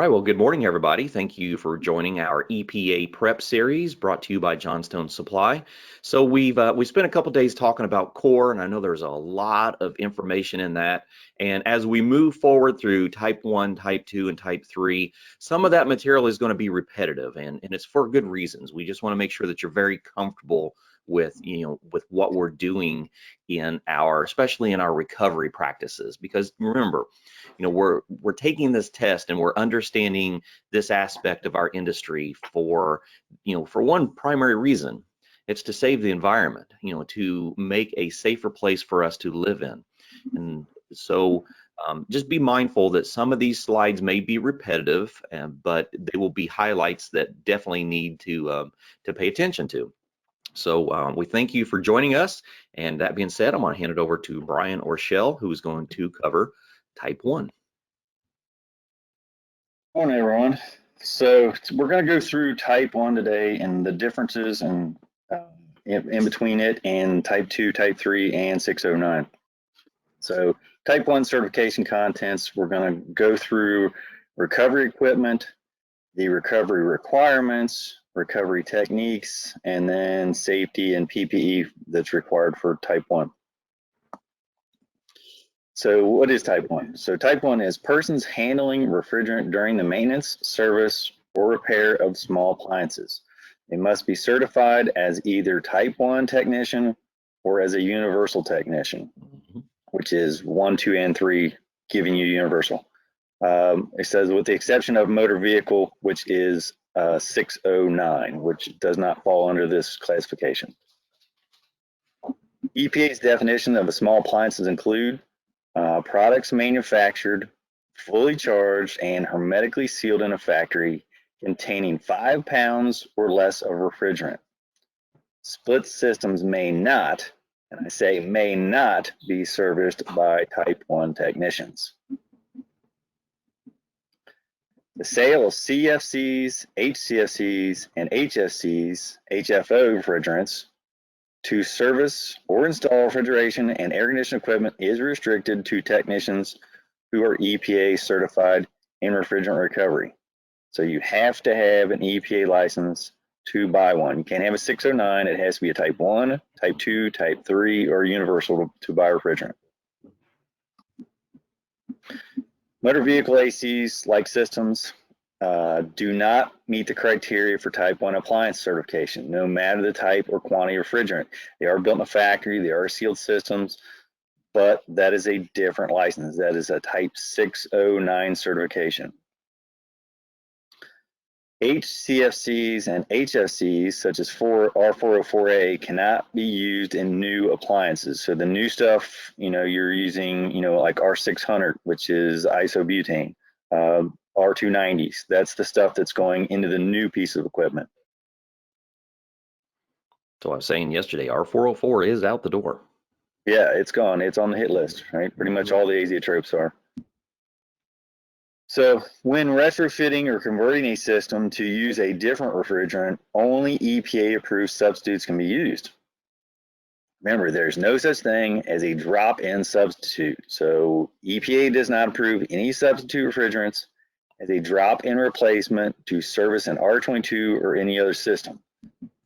right, well, good morning, everybody. Thank you for joining our EPA Prep series brought to you by Johnstone Supply. So we spent a couple days talking about core, and I know there's a lot of information in that. And as we move forward through type 1, type 2, and type 3, some of that material is going to be repetitive, and it's for good reasons. We just want to make sure that you're very comfortable with with what we're doing in especially in our recovery practices, because remember, we're taking this test and we're understanding this aspect of our industry for one primary reason. It's to save the environment, to make a safer place for us to live in. And so just be mindful that some of these slides may be repetitive, but they will be highlights that definitely need to pay attention to. So we thank you for joining us. And that being said, I'm going to hand it over to Brian or Shell, who's going to cover type 1. Morning, everyone. So we're going to go through type 1 today and the differences and in between it and type 2, type 3, and 609. So type 1 certification contents, we're going to go through recovery equipment, the recovery requirements, recovery techniques, and then safety and PPE that's required for type 1. So what is type 1? So type 1 is persons handling refrigerant during the maintenance, service, or repair of small appliances. They must be certified as either type 1 technician or as a universal technician, which is 1, 2, and 3 giving you universal. It says with the exception of motor vehicle, which is 609, which does not fall under this classification. EPA's definition of a small appliances include products manufactured, fully charged, and hermetically sealed in a factory containing 5 pounds or less of refrigerant. Split systems may not, and I say may not, be serviced by type 1 technicians. The sale of CFCs, HCFCs, and HFCs, HFO refrigerants, to service or install refrigeration and air conditioning equipment is restricted to technicians who are EPA certified in refrigerant recovery. So you have to have an EPA license to buy one. You can't have a 609. It has to be a type 1, type 2, type 3, or universal to buy refrigerant. Motor vehicle ACs, like systems, do not meet the criteria for type 1 appliance certification, no matter the type or quantity of refrigerant. They are built in a factory, they are sealed systems, but that is a different license. That is a type 609 certification. HCFCs and HFCs, such as R404A, cannot be used in new appliances. So the new stuff, you're using, like R600, which is isobutane, R290s. That's the stuff that's going into the new piece of equipment. So I was saying yesterday, R404 is out the door. Yeah, it's gone. It's on the hit list, right? Pretty much all the azeotropes are. So when retrofitting or converting a system to use a different refrigerant, only EPA-approved substitutes can be used. Remember, there's no such thing as a drop-in substitute. So EPA does not approve any substitute refrigerants as a drop-in replacement to service an R22 or any other system.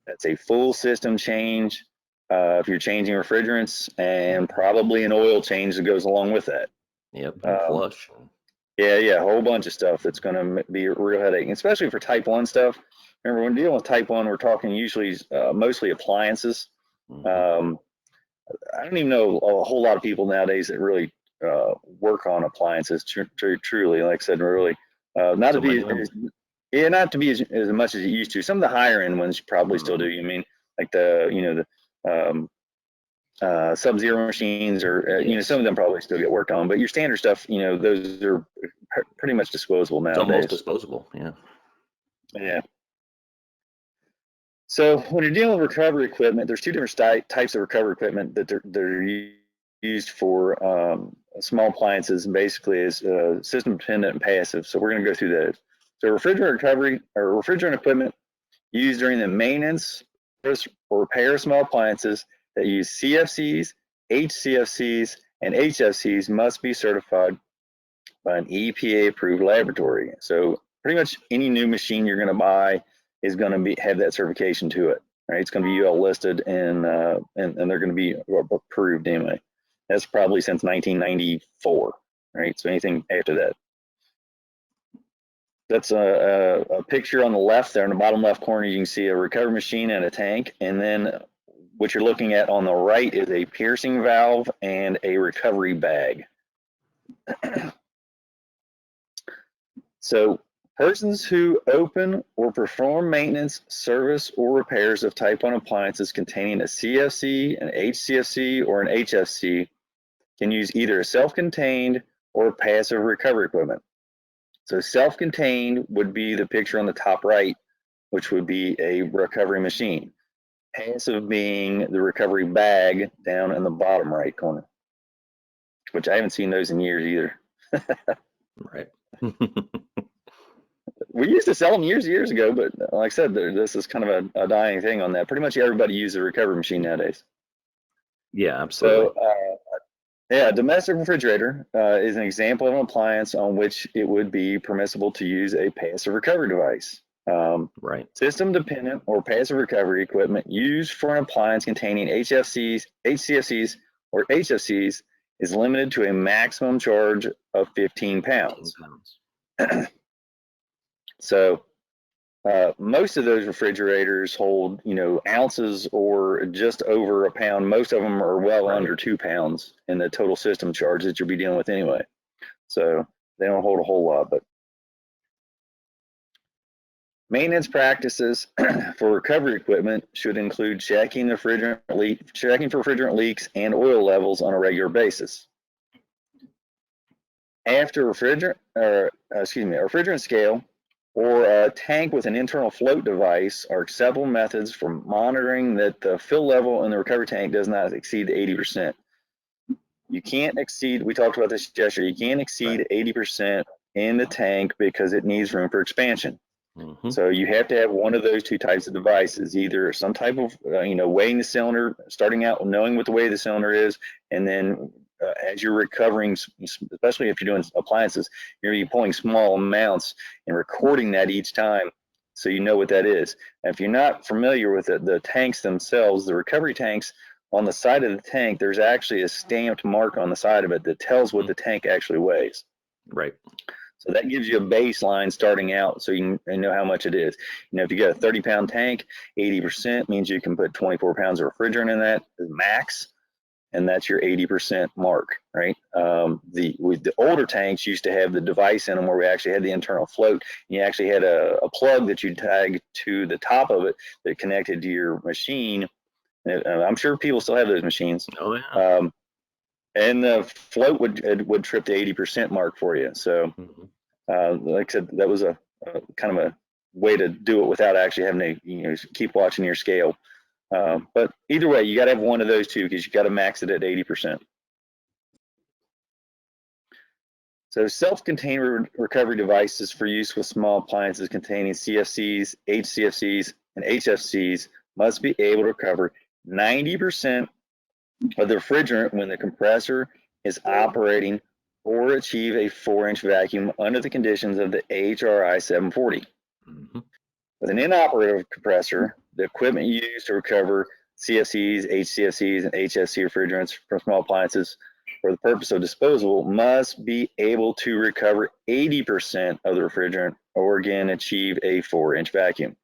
That's a full system change if you're changing refrigerants, and probably an oil change that goes along with that. Yep, and flush. Yeah, a whole bunch of stuff that's going to be a real headache, especially for type 1 stuff. Remember, when dealing with type 1, we're talking usually mostly appliances. I don't even know a whole lot of people nowadays that really work on appliances. Truly, like I said, really not to be as much as it used to. Some of the higher end ones probably still do. You mean like the Sub-Zero machines, or some of them probably still get worked on, but your standard stuff, those are pretty much disposable nowadays. It's almost disposable, yeah. So when you're dealing with recovery equipment, there's two different types of recovery equipment that they're used for small appliances, and basically is system dependent and passive. So we're going to go through those. So refrigerant recovery or refrigerant equipment used during the maintenance or repair of small appliances that use CFCs, HCFCs, and HFCs must be certified by an EPA-approved laboratory. So pretty much any new machine you're going to buy is going to have that certification to it, right? It's going to be UL listed, and they're going to be approved anyway. That's probably since 1994, right? So anything after that. That's a picture on the left there in the bottom left corner. You can see a recovery machine and a tank, and then what you're looking at on the right is a piercing valve and a recovery bag. So persons who open or perform maintenance, service, or repairs of Type 1 appliances containing a CFC, an HCFC, or an HFC can use either a self-contained or passive recovery equipment. So self-contained would be the picture on the top right, which would be a recovery machine. Passive being the recovery bag down in the bottom right corner, which I haven't seen those in years either. Right. We used to sell them years ago, but like I said, this is kind of a dying thing on that. Pretty much everybody uses a recovery machine nowadays. Yeah, absolutely. So, yeah, a domestic refrigerator is an example of an appliance on which it would be permissible to use a passive recovery device. Right. System dependent or passive recovery equipment used for an appliance containing HFCs, HCFCs, or HFCs is limited to a maximum charge of 15 pounds. 15 pounds. So most of those refrigerators hold, ounces or just over a pound. Most of them are well Right. under 2 pounds in the total system charge that you'll be dealing with anyway. So they don't hold a whole lot, but maintenance practices for recovery equipment should include checking for refrigerant leaks and oil levels on a regular basis. After a refrigerant scale or a tank with an internal float device are acceptable methods for monitoring that the fill level in the recovery tank does not exceed 80%. You can't exceed, we talked about this yesterday, you can't exceed 80% in the tank because it needs room for expansion. Mm-hmm. So you have to have one of those two types of devices, either some type of, weighing the cylinder, starting out knowing what the weight of the cylinder is, and then as you're recovering, especially if you're doing appliances, you're going to be pulling small amounts and recording that each time so you know what that is. And if you're not familiar with the tanks themselves, the recovery tanks, on the side of the tank, there's actually a stamped mark on the side of it that tells what the tank actually weighs. Right. So that gives you a baseline starting out so you can know how much it is. If you got a 30-pound tank, 80% means you can put 24 pounds of refrigerant in that max, and that's your 80% mark, right? With the older tanks used to have the device in them where we actually had the internal float. And you actually had a plug that you tag to the top of it that connected to your machine. And I'm sure people still have those machines. Oh, yeah. And the float would trip the 80% mark for you. So, like I said, that was a kind of a way to do it without actually having to keep watching your scale. But either way, you got to have one of those two because you got to max it at 80%. So self-contained recovery devices for use with small appliances containing CFCs, HCFCs, and HFCs must be able to recover 90% of the refrigerant when the compressor is operating or achieve a 4-inch vacuum under the conditions of the HRI 740. With an inoperative compressor, the equipment used to recover CFCs, HCFCs, and HFC refrigerants from small appliances for the purpose of disposal must be able to recover 80% of the refrigerant or again achieve a 4-inch vacuum.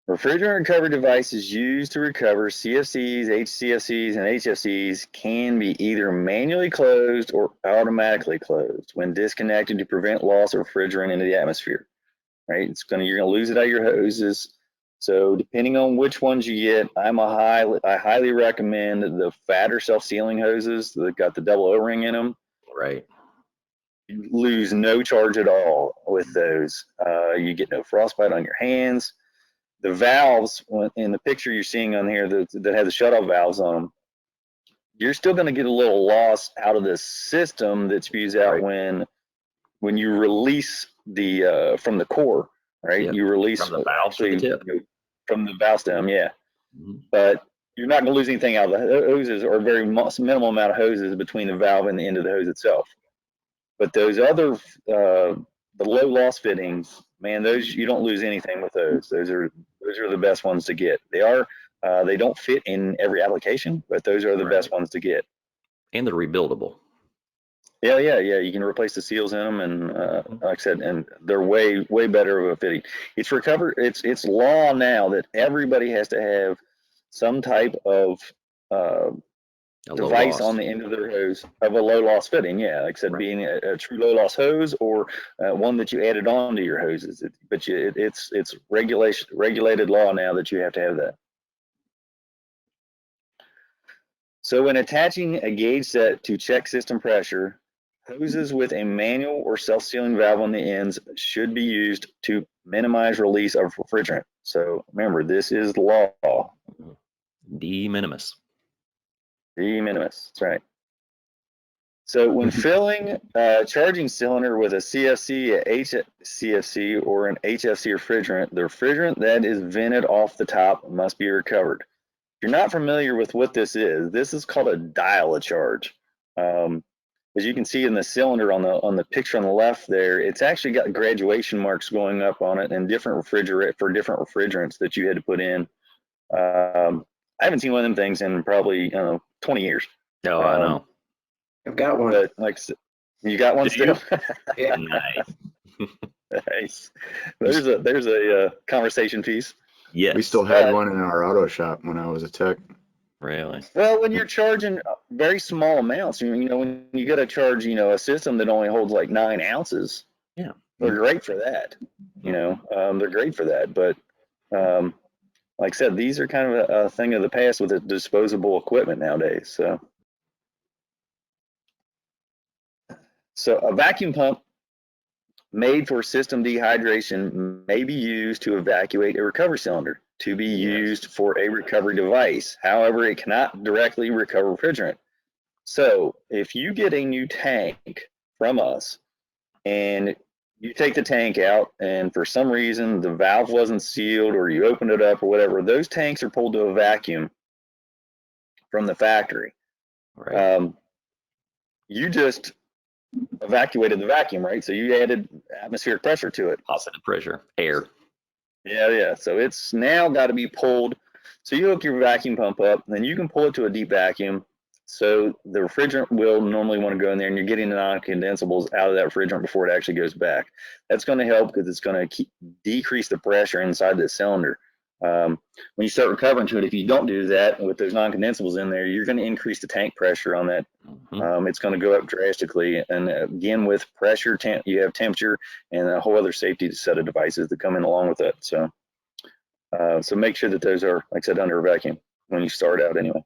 Refrigerant recovery devices used to recover CFCs, HCFCs, and HFCs can be either manually closed or automatically closed when disconnected to prevent loss of refrigerant into the atmosphere. Right? You're gonna lose it out of your hoses. So depending on which ones you get, I highly recommend the fatter self-sealing hoses that got the double O-ring in them. Right. You lose no charge at all with those. You get no frostbite on your hands. The valves in the picture you're seeing on here that have the shutoff valves on them, you're still going to get a little loss out of the system that spews out when you release the from the core, right? Yep. You release from the valve to the tip. From the valve stem, yeah. But you're not going to lose anything out of the hoses, or very minimal amount of hoses between the valve and the end of the hose itself. But those other, the low loss fittings, man, those you don't lose anything with those. Those are the best ones to get. They don't fit in every application, but those are the best ones to get. And they're rebuildable. Yeah. You can replace the seals in them, and like I said, and they're way better of a fitting. It's recovered. It's law now that everybody has to have some type of device on the end of their hose of a low loss fitting. Yeah, like I said, being a true low loss hose or one that you added on to your hoses. It's regulated law now that you have to have that. So when attaching a gauge set to check system pressure, hoses with a manual or self-sealing valve on the ends should be used to minimize release of refrigerant. So remember, this is the law. De minimis. De minimis, that's right. So when filling a charging cylinder with a CFC, a HCFC, or an HFC refrigerant, the refrigerant that is vented off the top must be recovered. If you're not familiar with what this is called a dial-a-charge. As you can see in the cylinder on the picture on the left there, it's actually got graduation marks going up on it and different refrigerants that you had to put in. I haven't seen one of them things in probably 20 years. Oh, I know. I've got one. But like, you got one still? Yeah. Nice. There's a conversation piece. Yes. We still had one in our auto shop when I was a tech. Really? Well, when you're charging very small amounts, when you got to charge, a system that only holds like 9 ounces. Yeah. They're great for that. They're great for that. But like I said, these are kind of a thing of the past with the disposable equipment nowadays. So a vacuum pump made for system dehydration may be used to evacuate a recovery cylinder to be used for a recovery device. However, it cannot directly recover refrigerant. So if you get a new tank from us and you take the tank out and for some reason the valve wasn't sealed or you opened it up or whatever, those tanks are pulled to a vacuum from the factory. Right. You just evacuated the vacuum, right? So you added atmospheric pressure to it. Positive pressure, air. Yeah. So it's now got to be pulled. So you hook your vacuum pump up, then you can pull it to a deep vacuum. So the refrigerant will normally want to go in there, and you're getting the non-condensables out of that refrigerant before it actually goes back. That's going to help because it's going to decrease the pressure inside the cylinder. When you start recovering to it, if you don't do that with those non-condensables in there, you're going to increase the tank pressure on that. It's going to go up drastically. And again, with pressure, you have temperature and a whole other safety set of devices that come in along with it. So make sure that those are, like I said, under a vacuum when you start out anyway.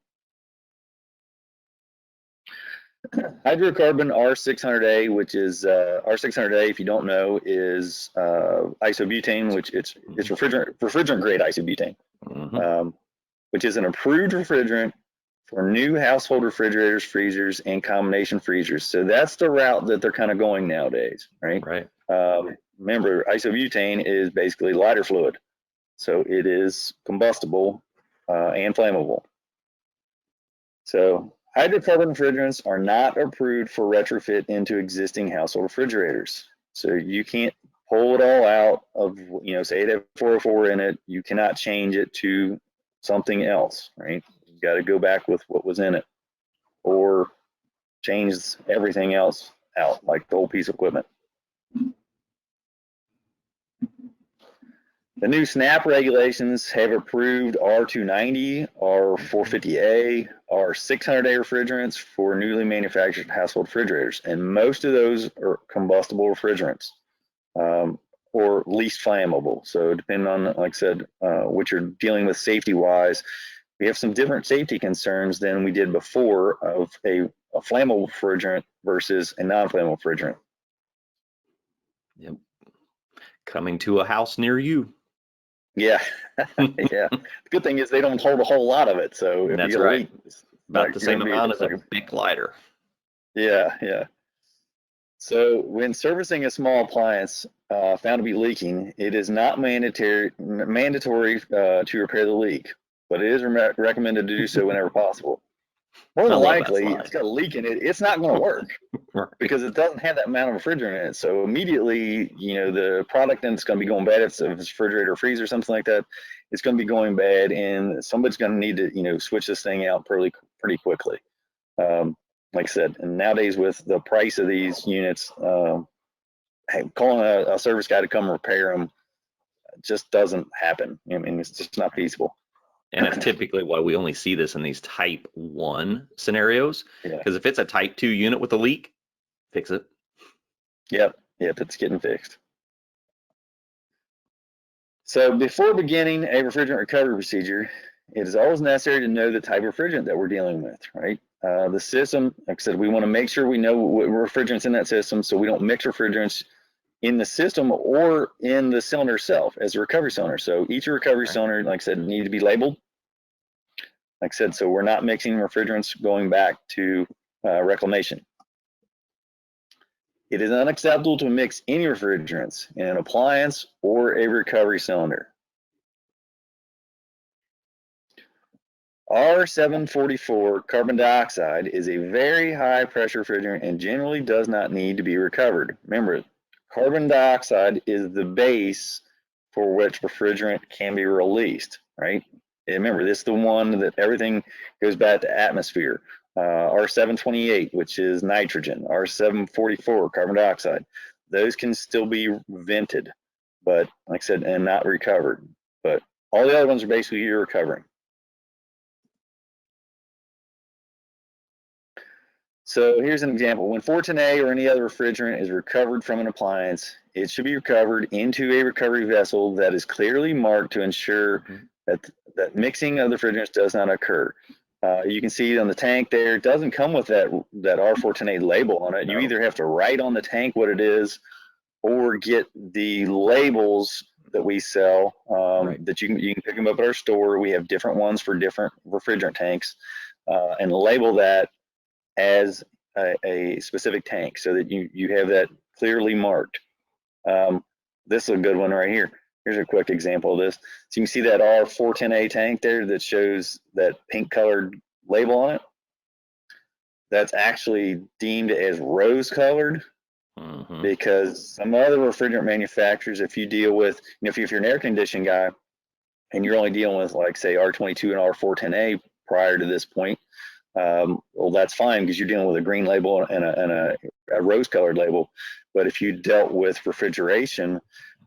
Hydrocarbon R600A, which is R600A, if you don't know, is isobutane, which it's refrigerant grade isobutane, which is an approved refrigerant for new household refrigerators, freezers, and combination freezers. So that's the route that they're kind of going nowadays, right? Right. Remember, isobutane is basically lighter fluid, so it is combustible and flammable. So hydrocarbon refrigerants are not approved for retrofit into existing household refrigerators. So you can't pull it all out of, say it had 404 in it, you cannot change it to something else, right? You got to go back with what was in it or change everything else out, like the whole piece of equipment. The new SNAP regulations have approved R290, R450A, R600A refrigerants for newly manufactured household refrigerators. And most of those are combustible refrigerants or least flammable. So depending on, like I said, what you're dealing with safety-wise, we have some different safety concerns than we did before of a flammable refrigerant versus a non-flammable refrigerant. Yep. Coming to a house near you. Yeah, yeah. The good thing is they don't hold a whole lot of it, so if That's you get a right. leak, About the same amount as a big lighter. Yeah. So when servicing a small appliance found to be leaking, it is not mandatory to repair the leak, but it is recommended to do so whenever possible. more I than love that likely slide. it's got a leak in it. It's not going to work Right. because it doesn't have that amount of refrigerant in it. So immediately, the product then it's going to be going bad. If it's refrigerator or freezer or something like that, it's going to be going bad, and somebody's going to need to switch this thing out pretty quickly. Like I said, and nowadays with the price of these units, calling a service guy to come repair them just doesn't happen. I mean, it's just not feasible. And that's typically why we only see this in these type 1 scenarios. Yeah. Because if it's a type 2 unit with a leak, fix it. Yep, it's getting fixed. So before beginning a refrigerant recovery procedure, it is always necessary to know the type of refrigerant that we're dealing with, right? The system, like I said, we want to make sure we know what refrigerants in that system so we don't mix refrigerants in the system or in the cylinder itself as a recovery cylinder. So each recovery cylinder, like I said, need to be labeled. Like I said, so we're not mixing refrigerants going back to reclamation. It is unacceptable to mix any refrigerants in an appliance or a recovery cylinder. R744 carbon dioxide is a very high pressure refrigerant and generally does not need to be recovered. Remember, carbon dioxide is the base for which refrigerant can be released, right? And remember, this is the one that everything goes back to atmosphere. R728, which is nitrogen, R744, carbon dioxide. Those can still be vented, but like I said, and not recovered. But all the other ones are basically you're recovering. So here's an example. When 410A or any other refrigerant is recovered from an appliance, it should be recovered into a recovery vessel that is clearly marked to ensure that mixing of the refrigerants does not occur. You can see on the tank there, it doesn't come with that R410A label on it. You either have to write on the tank what it is or get the labels that we sell that you can pick them up at our store. We have different ones for different refrigerant tanks and label that as a specific tank so that you have that clearly marked. This is a good one right here. Here's a quick example of this. So you can see that R410A tank there that shows that pink colored label on it. That's actually deemed as rose colored because some other refrigerant manufacturers, if you deal with, if you're an air conditioning guy and you're only dealing with like say R22 and R410A prior to this point, well, that's fine because you're dealing with a green label and a rose-colored label. But if you dealt with refrigeration,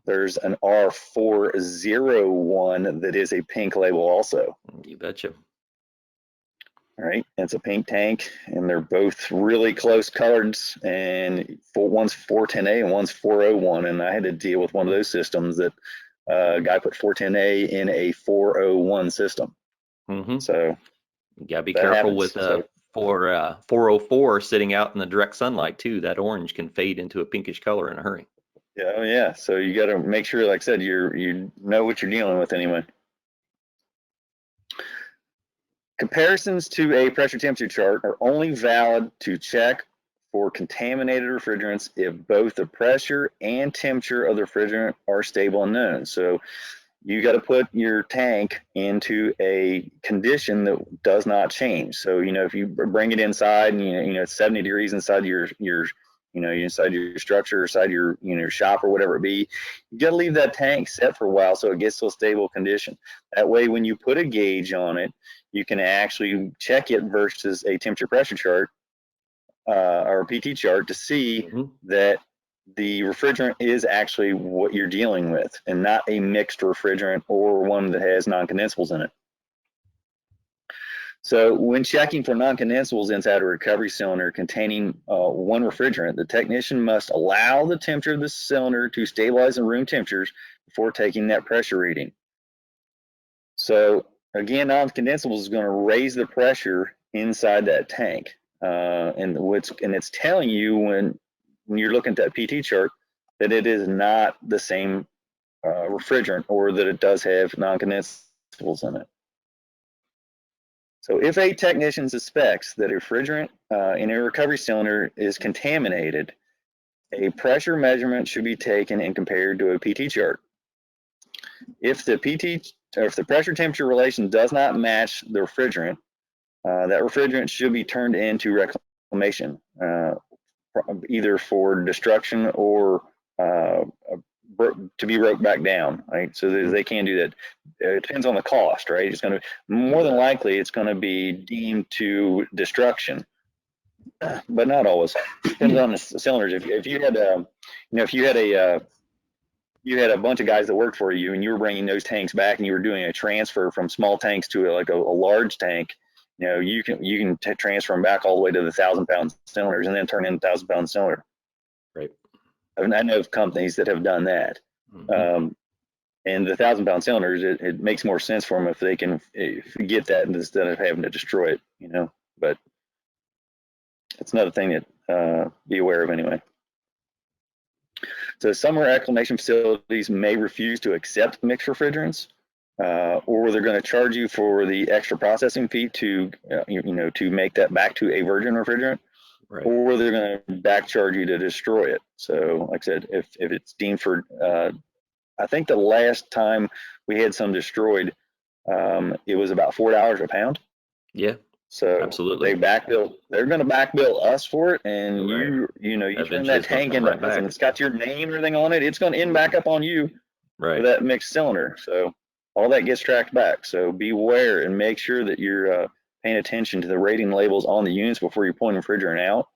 there's an R401 that is a pink label also. You betcha. All right, it's a pink tank, and they're both really close colors. And one's 410A and one's 401. And I had to deal with one of those systems that a guy put 410A in a 401 system. So you gotta be careful with 404 sitting out in the direct sunlight too. That orange can fade into a pinkish color in a hurry. Yeah. So you got to make sure, like I said, you know what you're dealing with anyway. Comparisons to a pressure temperature chart are only valid to check for contaminated refrigerants if both the pressure and temperature of the refrigerant are stable and known. So you got to put your tank into a condition that does not change. So, if you bring it inside and, it's 70 degrees inside your inside your structure, inside your, your shop or whatever it be, you got to leave that tank set for a while so it gets to a stable condition. That way, when you put a gauge on it, you can actually check it versus a temperature pressure chart or a PT chart to see that the refrigerant is actually what you're dealing with and not a mixed refrigerant or one that has non-condensables in it. So when checking for non-condensables inside a recovery cylinder containing one refrigerant, the technician must allow the temperature of the cylinder to stabilize in room temperatures before taking that pressure reading. So again, non-condensables is going to raise the pressure inside that tank. And it's telling you when you're looking at that PT chart that it is not the same refrigerant or that it does have non-condensables in it. So if a technician suspects that a refrigerant in a recovery cylinder is contaminated, a pressure measurement should be taken and compared to a PT chart. If the pressure temperature relation does not match the refrigerant, that refrigerant should be turned into reclamation, either for destruction or to be broke back down, right? So they can do that. It depends on the cost, right? It's going to, more than likely, it's going to be deemed to destruction, but not always. Depends on the cylinders. If you had, if you had a bunch of guys that worked for you and you were bringing those tanks back and you were doing a transfer from small tanks to a large tank, you can transfer them back all the way to the 1,000-pound cylinders and then turn in a 1,000-pound cylinder. Right. I know of companies that have done that. And the 1,000-pound cylinders, it makes more sense for them if they can get that instead of having to destroy it, but it's another thing that be aware of anyway. So some reclamation facilities may refuse to accept mixed refrigerants, or they're going to charge you for the extra processing fee to to make that back to a virgin refrigerant, right. Or they're going to back charge you to destroy it. So like I said, if it's deemed for, I think the last time we had some destroyed, it was about $4 a pound. Yeah. So absolutely, they're going to back bill us for it, and right. you turn that tank into, and it's got your name and everything on it, it's going to end back up on you for that mixed cylinder. So all that gets tracked back. So beware and make sure that you're paying attention to the rating labels on the units before you're pulling refrigerant out,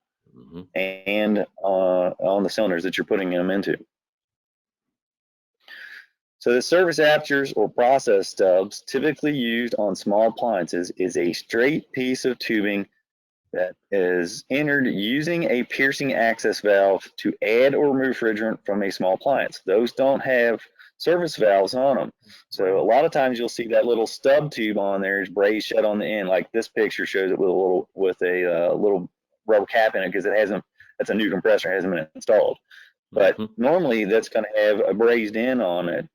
and on the cylinders that you're putting them into. So the surface apertures or process stubs typically used on small appliances is a straight piece of tubing that is entered using a piercing access valve to add or remove refrigerant from a small appliance. Those don't have surface valves on them. So a lot of times you'll see that little stub tube on there is brazed shut on the end, like this picture shows it with a little rubber cap in it, because that's a new compressor, hasn't been installed. But normally that's going to have a brazed end on it,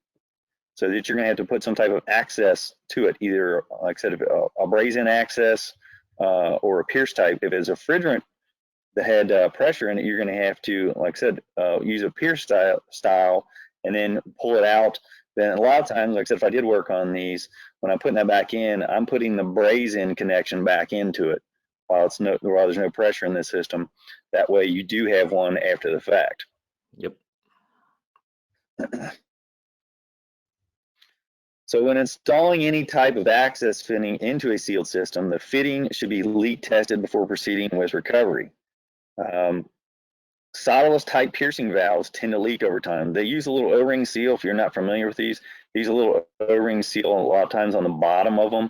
so that you're going to have to put some type of access to it, either, like I said, a brazen access or a pierce type. If it's a refrigerant that had pressure in it, you're going to have to, like I said, use a pierce style and then pull it out. Then a lot of times, like I said, if I did work on these, when I'm putting that back in, I'm putting the brazen connection back into it while there's no pressure in the system. That way you do have one after the fact. Yep. So when installing any type of access fitting into a sealed system, the fitting should be leak tested before proceeding with recovery. Solidless type piercing valves tend to leak over time. They use a little O-ring seal. If you're not familiar with these, they use a little O-ring seal a lot of times on the bottom of them,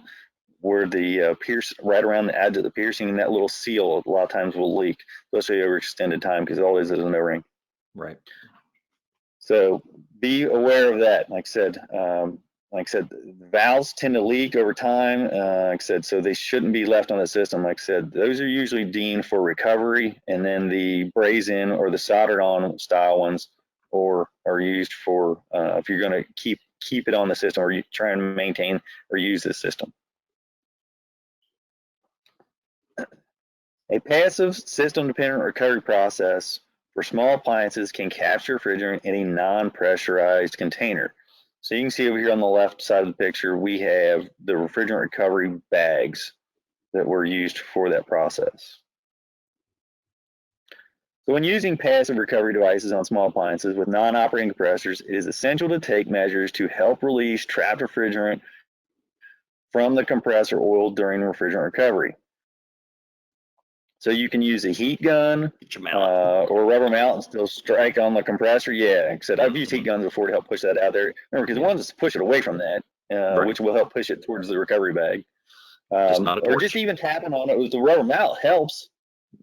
where the pierce right around the edge of the piercing, and that little seal a lot of times will leak, especially over extended time, because all it is an O-ring. Right. So be aware of that. Like I said, valves tend to leak over time. Like I said, so they shouldn't be left on the system. Like I said, those are usually deemed for recovery, and then the brazen or the soldered on style ones are used for if you're going to keep it on the system, or you try and maintain or use the system. A passive system-dependent recovery process for small appliances can capture refrigerant in a non-pressurized container. So you can see over here on the left side of the picture, we have the refrigerant recovery bags that were used for that process. So when using passive recovery devices on small appliances with non-operating compressors, it is essential to take measures to help release trapped refrigerant from the compressor oil during refrigerant recovery. So you can use a heat gun or a rubber mallet and still strike on the compressor. Yeah, like I said, I've used heat guns before to help push that out there. Remember, because one is to push it away from that, which will help push it towards the recovery bag. Or just even tapping on it with the rubber mallet helps.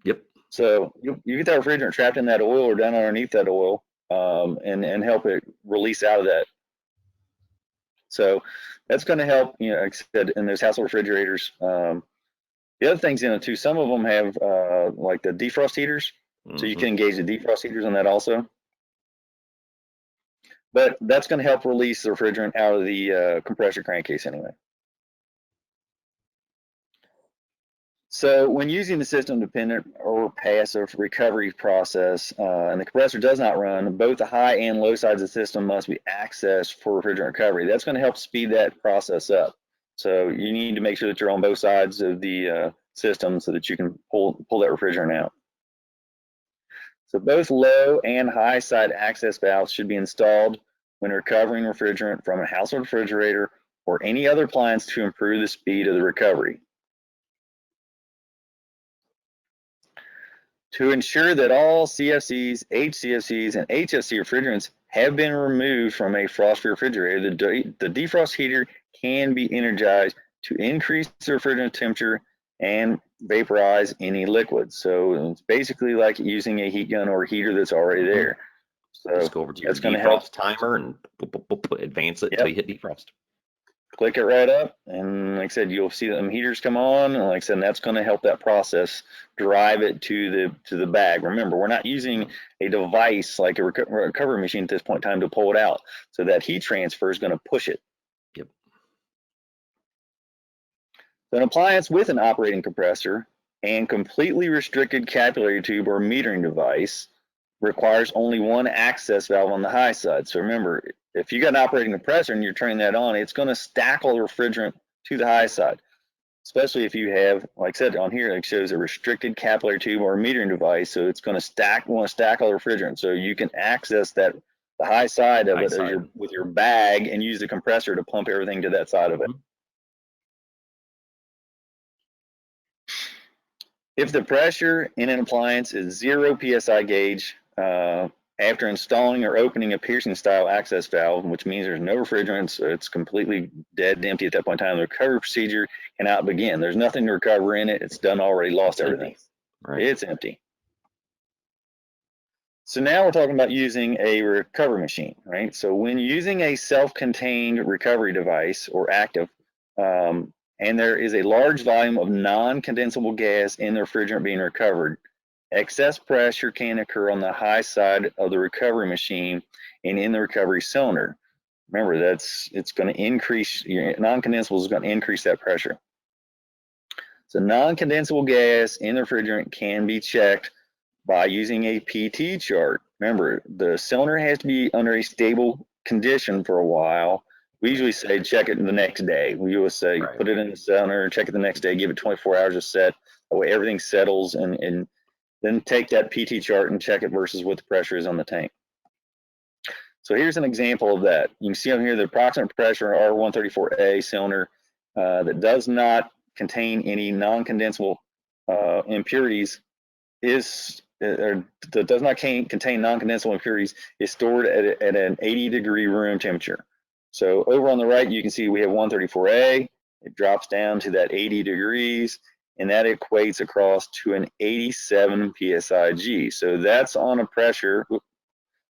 Yep. So you get that refrigerant trapped in that oil or down underneath that oil, and help it release out of that. So that's going to help, like I said, in those household refrigerators. The other things in it too, some of them have like the defrost heaters, so you can engage the defrost heaters on that also. But that's going to help release the refrigerant out of the compressor crankcase anyway. So when using the system-dependent or passive recovery process, and the compressor does not run, both the high and low sides of the system must be accessed for refrigerant recovery. That's going to help speed that process up. So you need to make sure that you're on both sides of the system so that you can pull that refrigerant out. So both low and high side access valves should be installed when recovering refrigerant from a household refrigerator or any other appliance to improve the speed of the recovery. To ensure that all CFCs, HCFCs, and HFC refrigerants have been removed from a frost-free refrigerator, the defrost heater can be energized to increase the refrigerant temperature and vaporize any liquids. So it's basically like using a heat gun or a heater that's already there. So just go over to your that's going to defrost help timer and advance it until you hit defrost. Click it right up, and like I said, you'll see them heaters come on, and like I said, and that's going to help that process drive it to the bag. Remember, we're not using a device like a recovery machine at this point in time to pull it out. So that heat transfer is going to push it. Yep. So an appliance with an operating compressor and completely restricted capillary tube or metering device requires only one access valve on the high side. So remember, if you got an operating compressor and you're turning that on, it's going to stack all the refrigerant to the high side, especially if you have, like I said on here, it shows a restricted capillary tube or metering device. So it's going to stack all the refrigerant. So you can access the high side of it with your bag and use the compressor to pump everything to that side of it. If the pressure in an appliance is 0 psi gauge, after installing or opening a piercing style access valve, which means there's no refrigerants, it's completely dead and empty at that point in time, the recovery procedure cannot begin. There's nothing to recover in it. It's done already, lost everything. Right. It's empty. So now we're talking about using a recovery machine, right? So when using a self-contained recovery device or active, and there is a large volume of non-condensable gas in the refrigerant being recovered, excess pressure can occur on the high side of the recovery machine and in the recovery cylinder. Remember, it's going to increase, your non-condensable is going to increase that pressure. So non-condensable gas in the refrigerant can be checked by using a PT chart. Remember, the cylinder has to be under a stable condition for a while. We usually say check it the next day. We always say put it in the cylinder, check it the next day, give it 24 hours to set. That way everything settles, and then take that PT chart and check it versus what the pressure is on the tank. So here's an example of that. You can see on here the approximate pressure R134A cylinder that does not contain any non-condensable impurities that does not contain non-condensable impurities is stored at an 80-degree room temperature. So over on the right, you can see we have 134A. It drops down to that 80 degrees, and that equates across to an 87 psig. So that's on a pressure.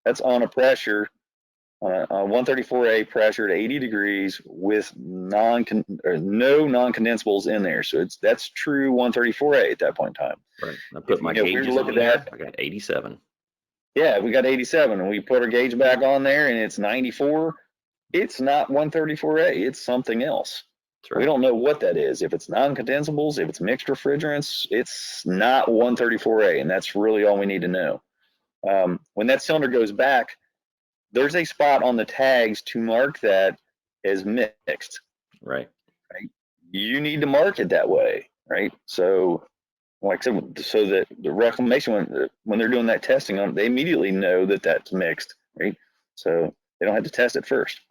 That's on a 134A pressure at 80 degrees with no non-condensables in there. So that's true 134A at that point in time. Right. I put my gauges on there. I got 87. Yeah, we got 87, and we put our gauge back on there, and it's 94. It's not 134A. It's something else. Right. We don't know what that is. If it's non-condensables, if it's mixed refrigerants, it's not 134A, and that's really all we need to know. When that cylinder goes back, there's a spot on the tags to mark that as mixed. Right. You need to mark it that way, right? So, like I said, so that the reclamation, when they're doing that testing on it, they immediately know that that's mixed, right? So they don't have to test it first.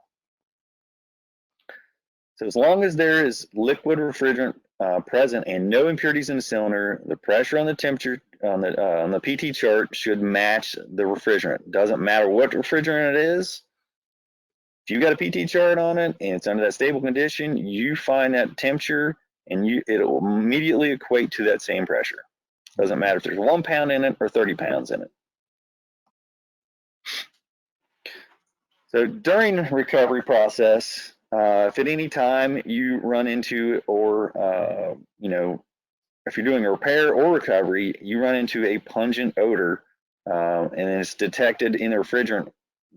So as long as there is liquid refrigerant present and no impurities in the cylinder, the pressure on the temperature on the PT chart should match the refrigerant. Doesn't matter what refrigerant it is. If you've got a PT chart on it and it's under that stable condition, you find that temperature and it'll immediately equate to that same pressure. Doesn't matter if there's 1 pound in it or 30 pounds in it. So during the recovery process, if at any time you run into, or if you're doing a repair or recovery, you run into a pungent odor and it's detected in the refrigerant,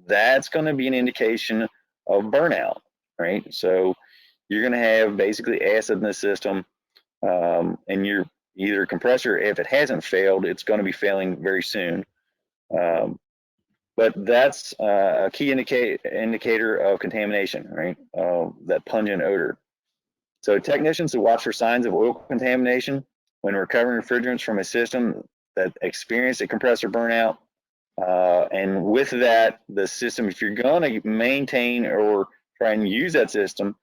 that's going to be an indication of burnout, right? So you're going to have basically acid in the system, and your either compressor, if it hasn't failed, it's going to be failing very soon. But that's a key indicator of contamination, right? That pungent odor. So technicians who watch for signs of oil contamination when recovering refrigerants from a system that experienced a compressor burnout. And with that, the system, if you're going to maintain or try and use that system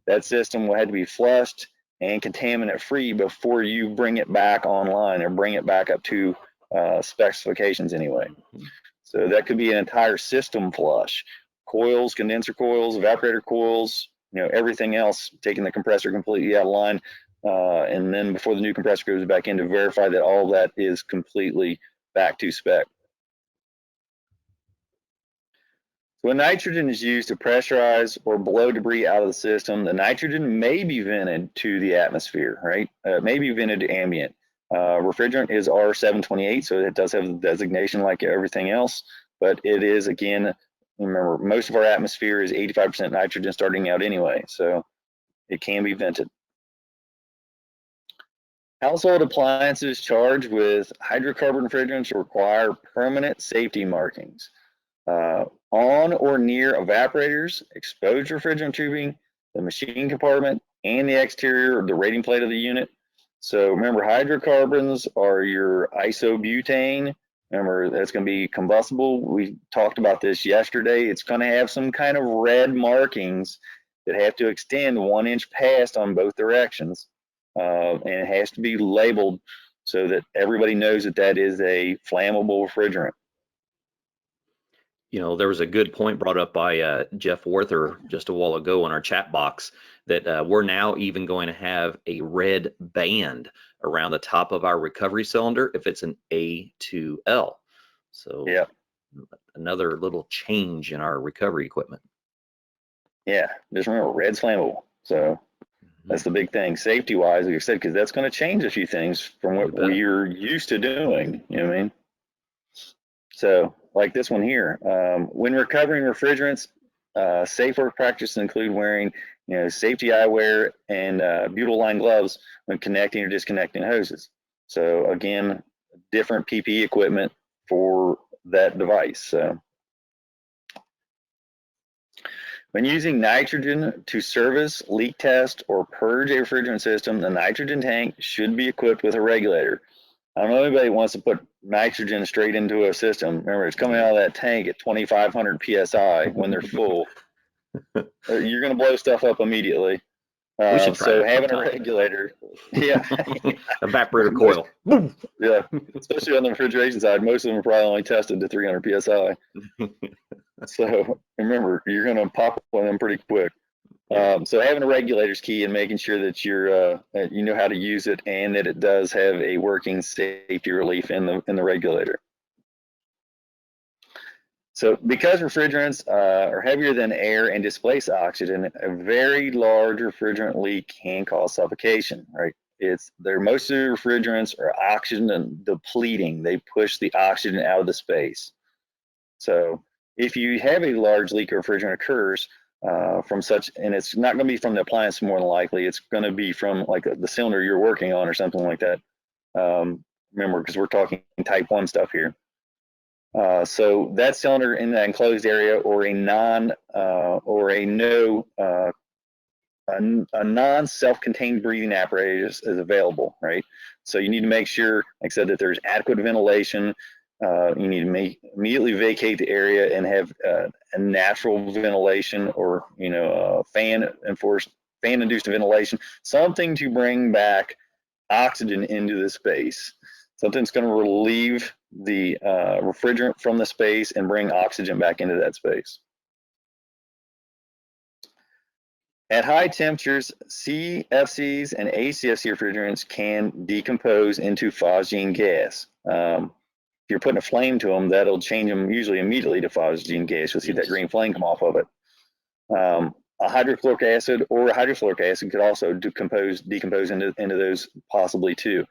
will have to be flushed and contaminant free before you bring it back online or bring it back up to specifications anyway. So that could be an entire system flush, coils, condenser coils, evaporator coils, everything else, taking the compressor completely out of line. And then before the new compressor goes back in to verify that all that is completely back to spec. So when nitrogen is used to pressurize or blow debris out of the system, the nitrogen may be vented to the atmosphere, right? It may be vented to ambient. Refrigerant is R728, so it does have the designation like everything else, but it is, again, remember, most of our atmosphere is 85% nitrogen starting out anyway, so it can be vented. Household appliances charged with hydrocarbon refrigerants require permanent safety markings on or near evaporators, exposed refrigerant tubing, the machine compartment, and the exterior of the rating plate of the unit. So remember, hydrocarbons are your isobutane. Remember, that's going to be combustible. We talked about this yesterday. It's going to have some kind of red markings that have to extend 1 inch past on both directions. And it has to be labeled so that everybody knows that that is a flammable refrigerant. There was a good point brought up by Jeff Werther just a while ago in our chat box that we're now even going to have a red band around the top of our recovery cylinder if it's an A2L. So yeah, another little change in our recovery equipment. Yeah, just remember, red's flammable. So that's the big thing, safety-wise, like I said, because that's going to change a few things from what we're used to doing. You know what I mean? So, like this one here, when recovering refrigerants, safe work practices include wearing, safety eyewear and butyl line gloves when connecting or disconnecting hoses. So again, different PPE equipment for that device. So, when using nitrogen to service, leak test, or purge a refrigerant system, the nitrogen tank should be equipped with a regulator. I don't know anybody wants to put nitrogen straight into a system. Remember, it's coming out of that tank at 2,500 PSI when they're full. You're going to blow stuff up immediately. We should try so having a regulator, yeah. Evaporator coil. Yeah, especially on the refrigeration side, most of them are probably only tested to 300 PSI. So remember, you're going to pop one of them pretty quick. So having a regulator is key and making sure that you know how to use it and that it does have a working safety relief in the regulator. So because refrigerants are heavier than air and displace oxygen, a very large refrigerant leak can cause suffocation, right? Most of the refrigerants are oxygen depleting. They push the oxygen out of the space. So if you have a large leak of refrigerant occurs from such, and it's not going to be from the appliance more than likely, it's going to be from like the cylinder you're working on or something like that. Remember, because we're talking type 1 stuff here. So that cylinder in that enclosed area or a non-self-contained breathing apparatus is available, right? So you need to make sure, like I said, that there's adequate ventilation. You need to immediately vacate the area and have a natural ventilation or fan-induced ventilation, something to bring back oxygen into the space. Something's going to relieve the refrigerant from the space and bring oxygen back into that space. At high temperatures, CFCs and ACFC refrigerants can decompose into phosgene gas. If you're putting a flame to them, that'll change them usually immediately to phosgene gas. You'll see that green flame come off of it. A hydrochloric acid or a hydrofluoric acid could also decompose into those possibly too.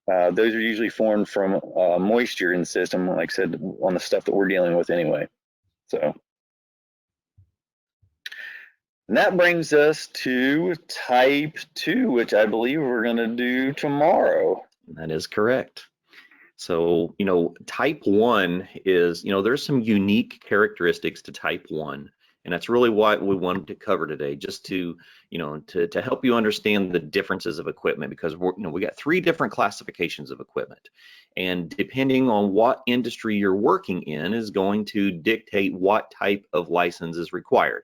Those are usually formed from moisture in the system, like I said, on the stuff that we're dealing with anyway. So, and that brings us to type 2, which I believe we're going to do tomorrow. That is correct. So, type 1 is, there's some unique characteristics to type 1 And that's really what we wanted to cover today, just to, to help you understand the differences of equipment, because we got 3 different classifications of equipment. And depending on what industry you're working in is going to dictate what type of license is required.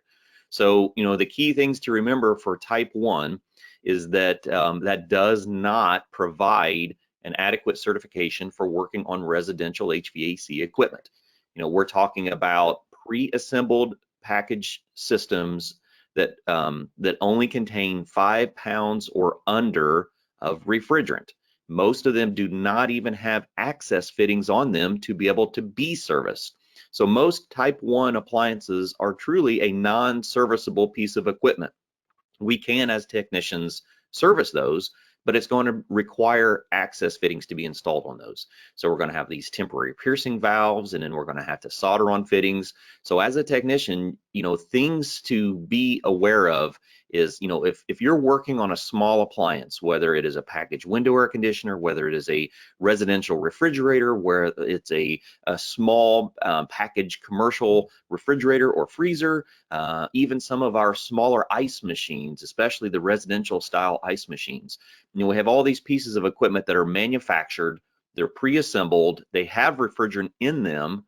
So, the key things to remember for type 1 is that that does not provide an adequate certification for working on residential HVAC equipment. We're talking about pre-assembled package systems that that only contain 5 pounds or under of refrigerant. Most of them do not even have access fittings on them to be able to be serviced. So most type 1 appliances are truly a non-serviceable piece of equipment. We can, as technicians, service those, but it's going to require access fittings to be installed on those. So we're going to have these temporary piercing valves, and then we're going to have to solder on fittings. So as a technician, things to be aware of is, if you're working on a small appliance, whether it is a packaged window air conditioner, whether it is a residential refrigerator, where it's a small packaged commercial refrigerator or freezer, even some of our smaller ice machines, especially the residential style ice machines. We have all these pieces of equipment that are manufactured, they're pre-assembled, they have refrigerant in them,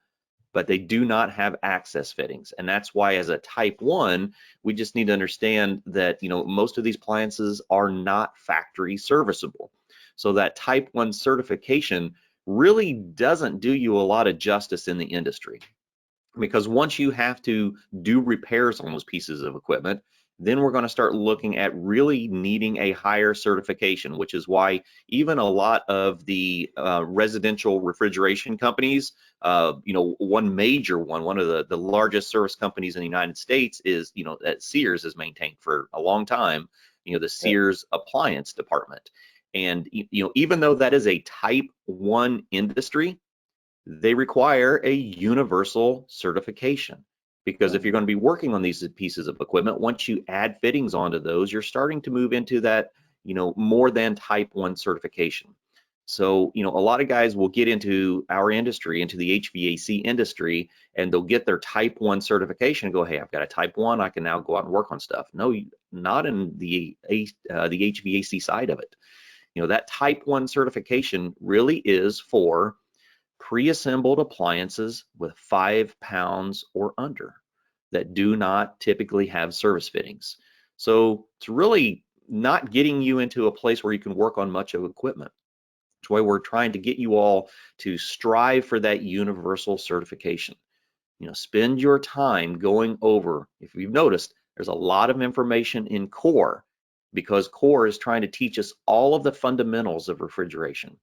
but they do not have access fittings. And that's why, as a type 1, we just need to understand that, most of these appliances are not factory serviceable. So that type 1 certification really doesn't do you a lot of justice in the industry, because once you have to do repairs on those pieces of equipment, then we're going to start looking at really needing a higher certification, which is why even a lot of the residential refrigeration companies, one major one of the largest service companies in the United States is, that Sears has maintained for a long time, the Sears appliance department. And, even though that is a type 1 industry, they require a universal certification, because if you're going to be working on these pieces of equipment, once you add fittings onto those, you're starting to move into that, more than type 1 certification. So, a lot of guys will get into our industry, into the HVAC industry, and they'll get their type 1 certification and go, hey, I've got a type 1, I can now go out and work on stuff. No, not in the HVAC side of it. That type 1 certification really is for pre-assembled appliances with 5 pounds or under that do not typically have service fittings. So it's really not getting you into a place where you can work on much of equipment. That's why we're trying to get you all to strive for that universal certification. Spend your time going over, if you've noticed, there's a lot of information in core, because core is trying to teach us all of the fundamentals of refrigeration.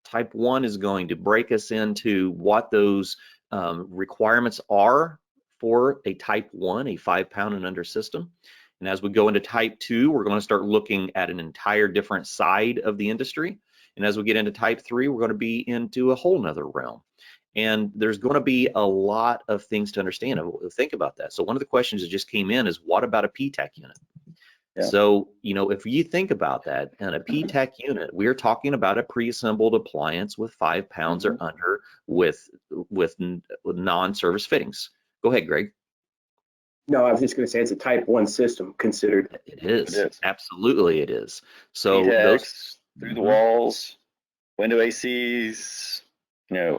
Type 1 is going to break us into what those requirements are for a type 1, a 5 pound and under system. And as we go into type 2, we're going to start looking at an entire different side of the industry. And as we get into type 3, we're going to be into a whole nother realm. And there's going to be a lot of things to understand. Think about that. So one of the questions that just came in is, what about a PTAC unit? Yeah. So, if you think about that, in a PTAC unit, we're talking about a pre-assembled appliance with 5 pounds or under with non-service fittings. Go ahead, Greg. No, I was just going to say it's a type 1 system considered. It is. Absolutely it is. So PTACs, those through the walls, window ACs,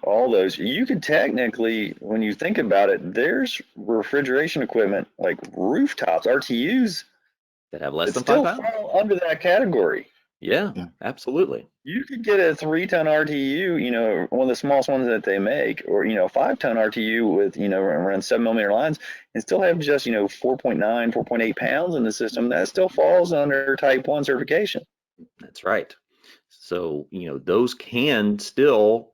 all those. You could technically, when you think about it, there's refrigeration equipment like rooftops, RTUs, that have less than 5 pounds. Still fall under that category. Yeah, absolutely. You could get a 3-ton RTU, one of the smallest ones that they make, or 5-ton RTU with around 7mm lines, and still have just 4.9, 4.8 pounds in the system. That still falls under type 1 certification. That's right. So, those can still,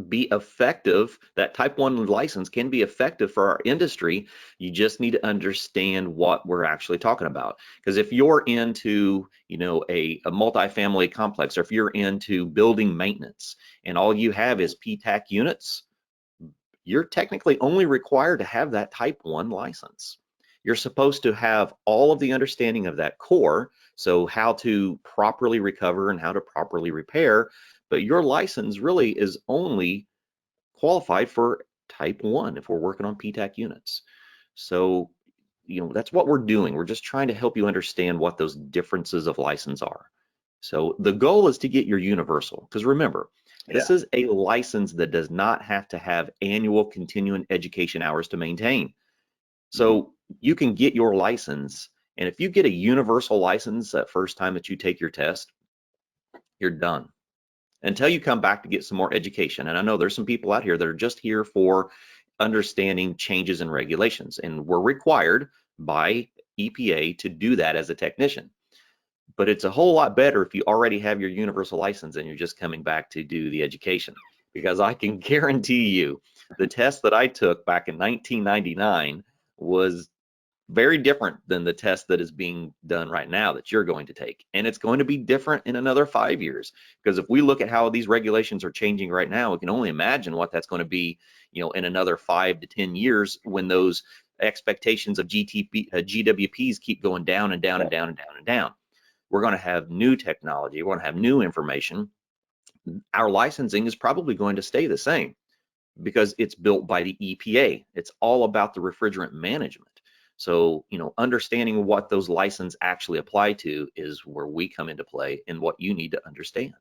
be effective. That type 1 license can be effective for our industry. You just need to understand what we're actually talking about. Because if you're into, a multifamily complex, or if you're into building maintenance and all you have is PTAC units, you're technically only required to have that type 1 license. You're supposed to have all of the understanding of that core, so how to properly recover and how to properly repair, but your license really is only qualified for type 1 if we're working on PTAC units. So, that's what we're doing. We're just trying to help you understand what those differences of license are. So the goal is to get your universal, because remember, this is a license that does not have to have annual continuing education hours to maintain. So you can get your license, and if you get a universal license that first time that you take your test, you're done until you come back to get some more education. And I know there's some people out here that are just here for understanding changes in regulations, and we're required by EPA to do that as a technician. But it's a whole lot better if you already have your universal license and you're just coming back to do the education, because I can guarantee you the test that I took back in 1999 was very different than the test that is being done right now that you're going to take. And it's going to be different in another 5 years, because if we look at how these regulations are changing right now, we can only imagine what that's going to be, in another 5 to 10 years, when those expectations of GWPs keep going down and down and down and down and down. We're going to have new technology. We're going to have new information. Our licensing is probably going to stay the same because it's built by the EPA. It's all about the refrigerant management. So, understanding what those licenses actually apply to is where we come into play and what you need to understand.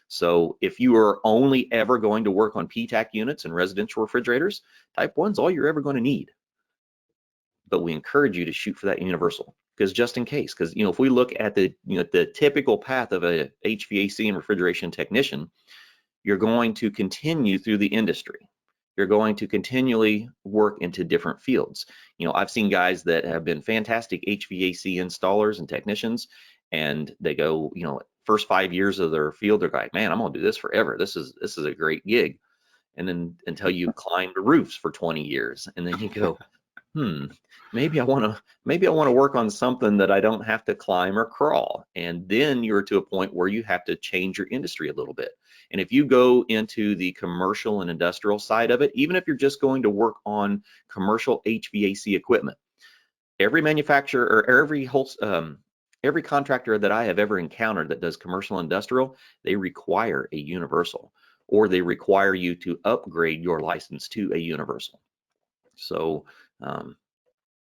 So if you are only ever going to work on PTAC units and residential refrigerators, type 1's all you're ever going to need. But we encourage you to shoot for that universal, because just in case, because if we look at the the typical path of a HVAC and refrigeration technician, you're going to continue through the industry. You're going to continually work into different fields. I've seen guys that have been fantastic HVAC installers and technicians, and they go, first 5 years of their field, they're like, man, I'm gonna do this forever. This is a great gig. And then until you climb the roofs for 20 years, and then you go, maybe I want to work on something that I don't have to climb or crawl. And then you're to a point where you have to change your industry a little bit. And if you go into the commercial and industrial side of it, even if you're just going to work on commercial HVAC equipment, every manufacturer or every contractor that I have ever encountered that does commercial industrial, they require a universal, or they require you to upgrade your license to a universal. So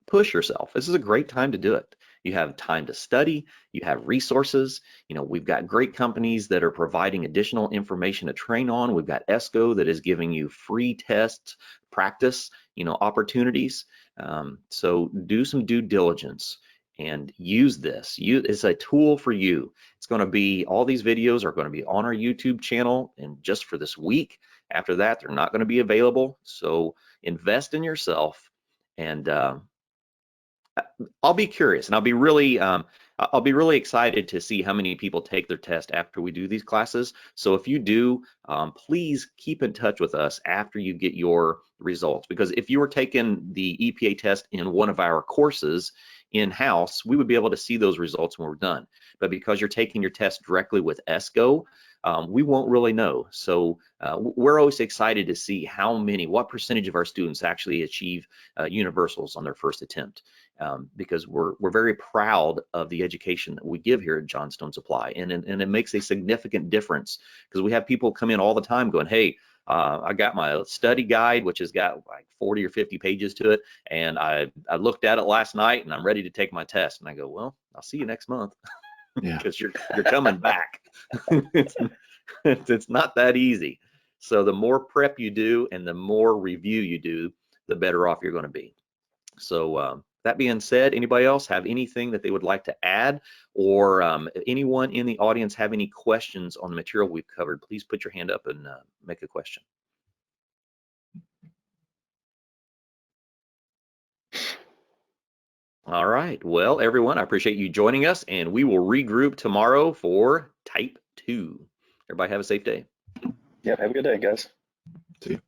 push yourself. This is a great time to do it. You have time to study, you have resources. We've got great companies that are providing additional information to train on. We've got ESCO that is giving you free tests, practice, opportunities. So do some due diligence and use this. It's a tool for you. It's going to be, all these videos are going to be on our YouTube channel, and just for this week. After that, they're not going to be available. So invest in yourself, and I'll be curious, and I'll be really excited to see how many people take their test after we do these classes. So if you do, please keep in touch with us after you get your results, because if you were taking the EPA test in one of our courses in-house, we would be able to see those results when we're done. But because you're taking your test directly with ESCO, we won't really know. So we're always excited to see what percentage of our students actually achieve universals on their first attempt, because we're very proud of the education that we give here at Johnstone Supply, and it makes a significant difference, because we have people come in all the time going, hey, I got my study guide, which has got like 40 or 50 pages to it, and I looked at it last night and I'm ready to take my test. And I go, well, I'll see you next month. Yeah. Because you're coming back. It's not that easy. So the more prep you do and the more review you do, the better off you're going to be. So that being said, anybody else have anything that they would like to add, or anyone in the audience have any questions on the material we've covered? Please put your hand up and make a question. All right, well, everyone, I appreciate you joining us, and we will regroup tomorrow for Type 2. Everybody have a safe day. Yep, have a good day, guys. See you.